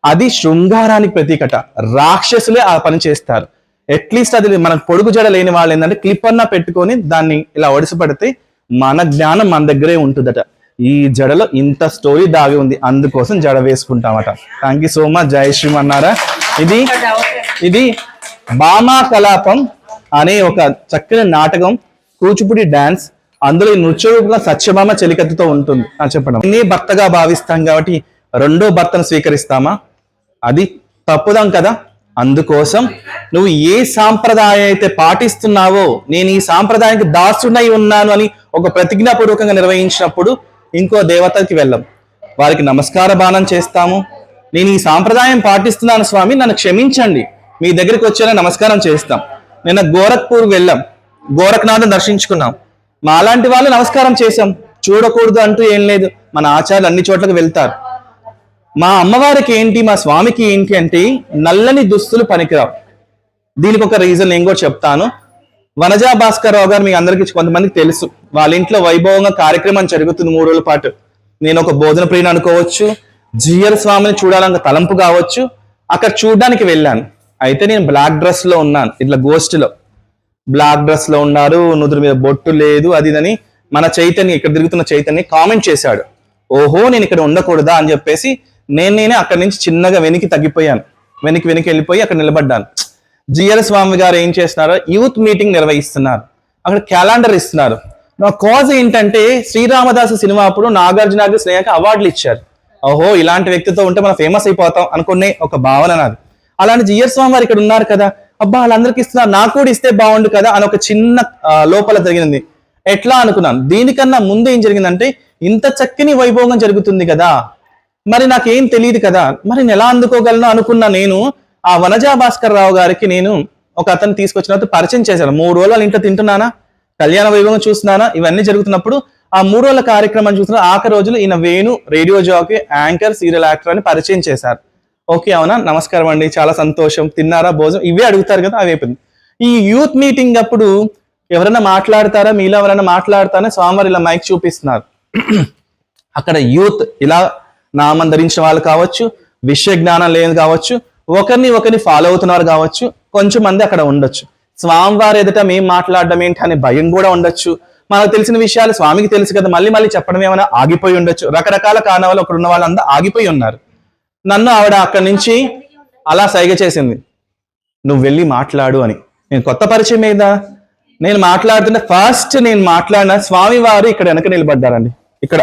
అది శృంగారానికి ప్రతీకట. రాక్షసులే ఆ పని చేస్తారు. అట్లీస్ట్ అది మనకు పొడుగు జడ లేని వాళ్ళు ఏంటంటే క్లిప్ అన్నా పెట్టుకొని దాన్ని ఇలా ఒడిసి పడితే మన జ్ఞానం మన దగ్గరే ఉంటుందట. ఈ జడలో ఇంత స్టోరీ దాగి ఉంది. అందుకోసం జడ వేసుకుంటామట. Thank you so much. జై శ్రీమన్నారా. ఇది భామా కలాపం అనే ఒక చక్కని నాటకం, కూచిపూడి డాన్స్. అందులో ఈ నృత్య రూపంగా సత్యభామ చెలికత్తుతో ఉంటుంది అని చెప్పడం. నీ భర్తగా భావిస్తాం కాబట్టి రెండో భర్తను స్వీకరిస్తామా? అది తప్పుదాం కదా. అందుకోసం నువ్వు ఏ సాంప్రదాయం అయితే పాటిస్తున్నావో, నేను ఈ సాంప్రదాయానికి దాసుడై ఉన్నాను అని ఒక ప్రతిజ్ఞాపూర్వకంగా నిర్వహించినప్పుడు ఇంకో దేవతకి వెళ్ళం, వారికి నమస్కార బాణం చేస్తాము. నేను ఈ సాంప్రదాయం పాటిస్తున్నాను స్వామి, నన్ను క్షమించండి, మీ దగ్గరికి వచ్చేలా నమస్కారం చేస్తాం. నిన్న గోరఖ్పూర్ వెళ్ళాం, గోరఖ్నాథం దర్శించుకున్నాం. మా అలాంటి వాళ్ళు నమస్కారం చేశాం. చూడకూడదు అంటూ ఏం లేదు. మన ఆచార్యులు అన్ని చోట్లకి వెళ్తారు. మా అమ్మవారికి ఏంటి, మా స్వామికి ఏంటి అంటే నల్లని దుస్తులు పనికిరావు. దీనికి ఒక రీజన్ నేను కూడా చెప్తాను. వనజా భాస్కర్ రావు గారు మీ అందరికీ కొంతమందికి తెలుసు. వాళ్ళ ఇంట్లో వైభవంగా కార్యక్రమం జరుగుతుంది 3 రోజుల పాటు. నేను ఒక భోజన ప్రియుని అనుకోవచ్చు, జిఆర్ స్వామిని చూడాలన్న తలంపు కావచ్చు. అక్కడ చూడడానికి వెళ్ళాను. అయితే నేను బ్లాక్ డ్రెస్ లో ఉన్నాను, ఇట్లా గోస్ట్లో బ్లాక్ డ్రెస్ లో ఉన్నారు, నుదురు మీద బొట్టు లేదు, అది ఇదని మన చైతన్య, ఇక్కడ తిరుగుతున్న చైతన్య కామెంట్ చేశాడు. ఓహో నేను ఇక్కడ ఉండకూడదా అని చెప్పేసి నేనే అక్కడి నుంచి చిన్నగా వెనక్కి తగ్గిపోయాను. వెనక్కి వెళ్ళిపోయి అక్కడ నిలబడ్డాను. జిఆర్ స్వామి గారు ఏం చేస్తున్నారు, యూత్ మీటింగ్ నిర్వహిస్తున్నారు. అక్కడ క్యాలెండర్ ఇస్తున్నారు. నా కాజ్ ఏంటంటే శ్రీరామదాసు సినిమా అప్పుడు నాగార్జునకి, స్నేహకి అవార్డులు ఇచ్చారు. ఓహో ఇలాంటి వ్యక్తితో ఉంటే మనం ఫేమస్ అయిపోతాం అనుకునే ఒక భావన నాది. అలాంటి జిఆర్ స్వామి వారు ఇక్కడ ఉన్నారు కదా, అబ్బా వాళ్ళందరికీ ఇస్తున్నారు, నాకు కూడా ఇస్తే బాగుండు కదా అని ఒక చిన్న లోపల జరిగింది. ఎట్లా అనుకున్నాను. దీనికన్నా ముందు ఏం జరిగిందంటే ఇంత చక్కని వైభవంగా జరుగుతుంది కదా, మరి నాకేం తెలియదు కదా, మరి నేను ఎలా అందుకోగలను అనుకున్నా. నేను ఆ వనజా భాస్కర్ రావు గారికి నేను ఒక అతను తీసుకొచ్చినప్పుడు పరిచయం చేశాను. 3 రోజులు వాళ్ళ ఇంట్లో తింటున్నానా, కళ్యాణ వైభవం చూస్తున్నానా, ఇవన్నీ జరుగుతున్నప్పుడు ఆ 3 రోజుల కార్యక్రమం చూస్తున్నా. ఆఖరి రోజులు ఈయన Venu radio jockey, anchor, serial actor అని పరిచయం చేశారు. ఓకే అవునా, నమస్కారం అండి, చాలా సంతోషం, తిన్నారా భోజనం, ఇవే అడుగుతారు కదా, అవి అయిపోయింది. ఈ యూత్ మీటింగ్ అప్పుడు ఎవరైనా మాట్లాడతారా, మీలో ఎవరైనా మాట్లాడతారా, స్వామివారు ఇలా మైక్ చూపిస్తున్నారు. అక్కడ యూత్ ఇలా నామం ధరించిన వాళ్ళు కావచ్చు, విషయ జ్ఞానం లేదు కావచ్చు, ఒకరిని ఫాలో అవుతున్నారు కావచ్చు, కొంచెం మంది అక్కడ ఉండొచ్చు. స్వామివారి ఎదుట మేము మాట్లాడడం ఏంటి అనే భయం కూడా ఉండొచ్చు. మనకు తెలిసిన విషయాలు స్వామికి తెలుసు కదా, మళ్ళీ చెప్పడం ఏమైనా ఆగిపోయి ఉండొచ్చు. రకరకాల కారణాలు అక్కడ ఉన్న వాళ్ళంతా ఆగిపోయి ఉన్నారు. నన్ను ఆవిడ అక్కడి నుంచి అలా సైగ చేసింది, నువ్వు వెళ్ళి మాట్లాడు అని. నేను కొత్త పరిచయం మీద నేను మాట్లాడుతుంటే ఫస్ట్ నేను మాట్లాడిన స్వామివారు ఇక్కడ వెనక నిలబడ్డారండి. ఇక్కడ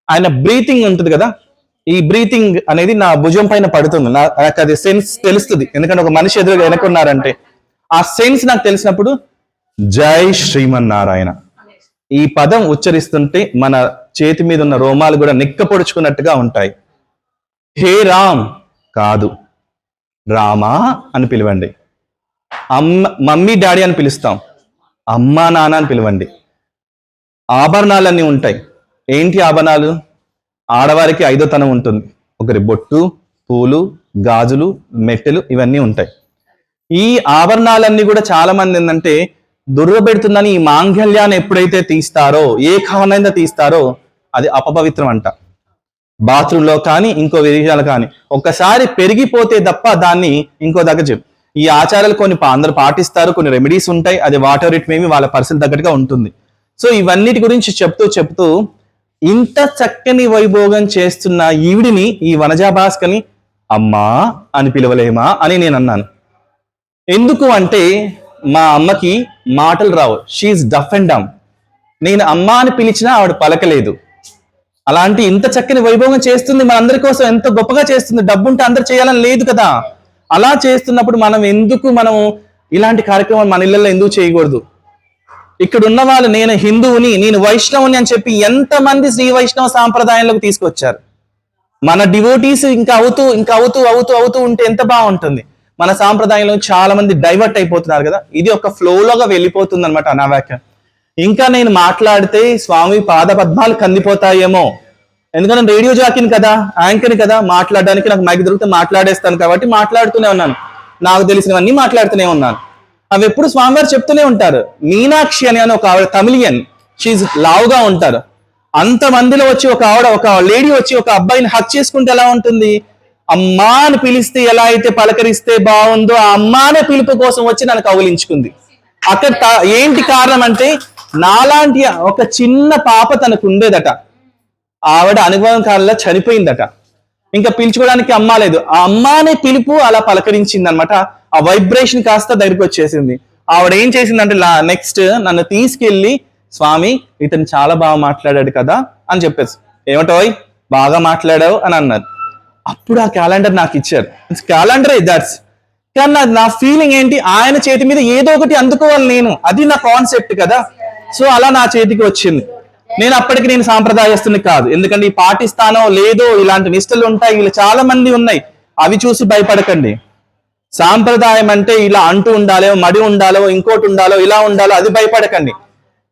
ఆయన బ్రీతింగ్ ఉంటుంది కదా, ఈ బ్రీతింగ్ అనేది నా భుజం పైన పడుతుంది. నాకు అది సెన్స్ తెలుస్తుంది, ఎందుకంటే ఒక మనిషి ఎదురుగా వెనక్కున్నారంటే ఆ సెన్స్ నాకు తెలిసినప్పుడు జై శ్రీమన్నారాయణ ఈ పదం ఉచ్చరిస్తుంటే మన చేతి మీద ఉన్న రోమాలు కూడా నిక్కపొడుచుకున్నట్టుగా ఉంటాయి. హే రామ్ కాదు, రామా అని పిలవండి. మమ్మీ డాడీ అని పిలుస్తాం, అమ్మా నాన్న అని పిలవండి. ఆభరణాలన్నీ ఉంటాయి. ఏంటి ఆభరణాలు? ఆడవారికి 5వ తనం ఉంటుంది. ఒకరి బొట్టు, పూలు, గాజులు, మెట్టెలు, ఇవన్నీ ఉంటాయి. ఈ ఆభరణాలన్నీ కూడా చాలా మంది ఏంటంటే దుర్గపెడుతుందని ఈ మాంగళ్యాన్ని ఎప్పుడైతే తీస్తారో, ఏ కారణంగా తీస్తారో అది అపవిత్రం అంట. బాత్రూంలో కానీ ఇంకో విషయాలు కానీ ఒక్కసారి పెరిగిపోతే తప్ప దాన్ని ఇంకో దగ్గర చెప్పు. ఈ ఆచారాలు కొన్ని అందరూ పాటిస్తారు, కొన్ని రెమెడీస్ ఉంటాయి, అది వాటర్ ఇట్ మేమి వాళ్ళ పరిస్థితి తగ్గట్టుగా ఉంటుంది. సో ఇవన్నిటి గురించి చెప్తూ ఇంత చక్కని వైభోగం చేస్తున్న ఈవిడిని, ఈ వనజా భాస్కర్ని అమ్మా అని పిలవలేమా అని నేను అన్నాను. ఎందుకు అంటే మా అమ్మకి మాటలు రావు, షీఈస్ డఫ్ అండ్ డమ్. నేను అమ్మ అని పిలిచినా ఆవిడ పలకలేదు. అలాంటి ఇంత చక్కని వైభోగం చేస్తుంది, మనందరి కోసం ఎంత గొప్పగా చేస్తుంది. డబ్బు ఉంటే అందరు చేయాలని లేదు కదా. అలా చేస్తున్నప్పుడు మనం ఇలాంటి కార్యక్రమాలు మన ఇళ్లలో ఎందుకు చేయకూడదు? ఇక్కడ ఉన్న వాళ్ళు నేను హిందువుని, నేను వైష్ణవుని అని చెప్పి ఎంతమంది శ్రీ వైష్ణవ సాంప్రదాయంలోకి తీసుకొచ్చారు. మన డివోటీస్ ఇంకా అవుతూ ఉంటే ఎంత బాగుంటుంది. మన సాంప్రదాయంలో చాలా మంది డైవర్ట్ అయిపోతున్నారు కదా. ఇది ఒక ఫ్లోలోగా వెళ్ళిపోతుంది అనమాట అనావాక్యం. ఇంకా నేను మాట్లాడితే స్వామి పాద పద్మాలు కందిపోతాయేమో, ఎందుకంటే నేను రేడియో జాకిని కదా, యాంకర్ని కదా, మాట్లాడడానికి నాకు మైక్ దొరికితే మాట్లాడేస్తాను కాబట్టి మాట్లాడుతూనే ఉన్నాను. నాకు తెలిసినవన్నీ మాట్లాడుతూనే ఉన్నాను. అవి ఎప్పుడు స్వామివారు చెప్తూనే ఉంటారు. మీనాక్షి అని ఒక ఆవిడ తమిళియన్, షీజ్ లావుగా ఉంటారు. అంతమందిలో వచ్చి ఒక లేడీ వచ్చి ఒక అబ్బాయిని హక్ చేసుకుంటే ఎలా ఉంటుంది? అమ్మా అని పిలిస్తే ఎలా అయితే పలకరిస్తే బాగుందో ఆ అమ్మానే పిలుపు కోసం వచ్చి నన్ను కౌలించుకుంది. అక్కడ ఏంటి కారణం అంటే నాలాంటి ఒక చిన్న పాప తనకు ఉండేదట. ఆవిడ అనుభవం కాలంలో చనిపోయిందట. ఇంకా పిలుచుకోవడానికి అమ్మ లేదు. ఆ అమ్మానే పిలుపు అలా పలకరించింది అనమాట. ఆ వైబ్రేషన్ కాస్త దగ్గరికి వచ్చేసింది. ఆవిడ ఏం చేసిందంటే నెక్స్ట్ నన్ను తీసుకెళ్లి స్వామి ఇతను చాలా బాగా మాట్లాడాడు కదా అని చెప్పేసి, ఏమంటావు బాగా మాట్లాడావు అని అన్నారు. అప్పుడు ఆ క్యాలెండర్ నాకు ఇచ్చారు. Calendar that's. కానీ నా ఫీలింగ్ ఏంటి, ఆయన చేతి మీద ఏదో ఒకటి అందుకోవాలి నేను, అది నా కాన్సెప్ట్ కదా. సో అలా నా చేతికి వచ్చింది. అప్పటికి నేను సాంప్రదాయస్తుని కాదు, ఎందుకంటే ఈ పాటిస్తానో లేదో ఇలాంటి నిష్టలు ఉంటాయి, ఇలా చాలా మంది ఉన్నాయి, అవి చూసి భయపడకండి. సాంప్రదాయం అంటే ఇలా అంటూ ఉండాలో, మడి ఉండాలో, ఇంకోటి ఉండాలో, ఇలా ఉండాలో, అది భయపడకండి.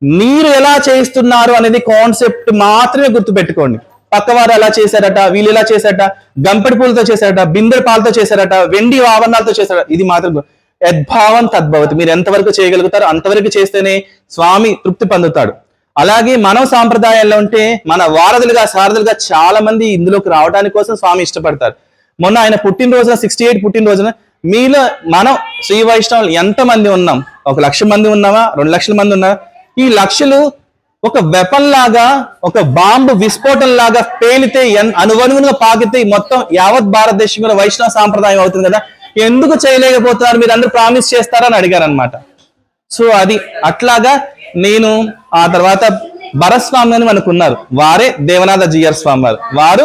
మీరు ఎలా చేస్తున్నారు అనేది కాన్సెప్ట్ మాత్రమే గుర్తుపెట్టుకోండి. పక్కవారు ఎలా చేశారట, వీళ్ళు ఎలా చేశారట, గంపెడి పూలతో చేశారట, బిందెల పాలతో చేశారట, వెండి ఆభరణాలతో చేశారట, ఇది మాత్రం యద్భావం తద్భవతి. మీరు ఎంతవరకు చేయగలుగుతారో అంతవరకు చేస్తేనే స్వామి తృప్తి పొందుతాడు. అలాగే మనం సాంప్రదాయాల్లో ఉంటే మన వారధులుగా సారథులుగా చాలా మంది ఇందులోకి రావడానికి కోసం స్వామి ఇష్టపడతారు. మొన్న ఆయన పుట్టినరోజున 68 పుట్టినరోజున మీలో మనం శ్రీ వైష్ణవులు ఎంతమంది ఉన్నాం? 1,00,000 మంది ఉన్నామా? 2,00,000 మంది ఉన్నామా? ఈ లక్షలు ఒక వెపన్ లాగా, ఒక బాంబు విస్ఫోటం లాగా పేలితే అనువనువుగా పాకితే మొత్తం యావత్ భారతదేశంలో వైష్ణవ సాంప్రదాయం అవుతుంది కదా. ఎందుకు చేయలేకపోతున్నారు, మీరు అందరూ ప్రామిస్ చేస్తారని అడిగారు అనమాట. సో అది అట్లాగా నేను ఆ తర్వాత భరస్వామి అని మనకున్నారు, వారే దేవనాథ జిఆర్ స్వామి వారు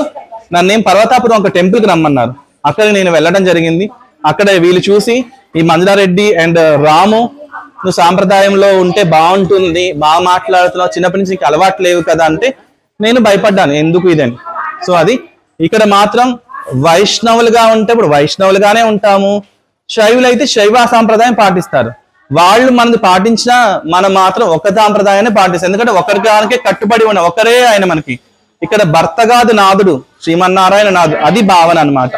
నన్నేం పర్వతాపురం ఒక టెంపుల్ కి రమ్మన్నారు. అక్కడ నేను వెళ్ళడం జరిగింది. అక్కడ వీళ్ళు చూసి ఈ మంజులారెడ్డి అండ్ రాము, నువ్వు సాంప్రదాయంలో ఉంటే బాగుంటుంది, బాగా మాట్లాడుతున్నావు, చిన్నప్పటి నుంచి నీకు అలవాటు లేవు కదా అంటే నేను భయపడ్డాను, ఎందుకు ఇదని. సో అది ఇక్కడ మాత్రం వైష్ణవులుగా ఉంటే ఇప్పుడు వైష్ణవులుగానే ఉంటాము, శైవులైతే శైవ సాంప్రదాయం పాటిస్తారు. వాళ్ళు మనది పాటించినా మనం మాత్రం ఒక సాంప్రదాయాన్ని పాటిస్తాం. ఎందుకంటే ఒకరికే కట్టుబడి ఉన్న ఒకరే ఆయన మనకి. ఇక్కడ భర్త కాదు నాథుడు, శ్రీమన్నారాయణ నాథుడు, అది భావన అన్నమాట.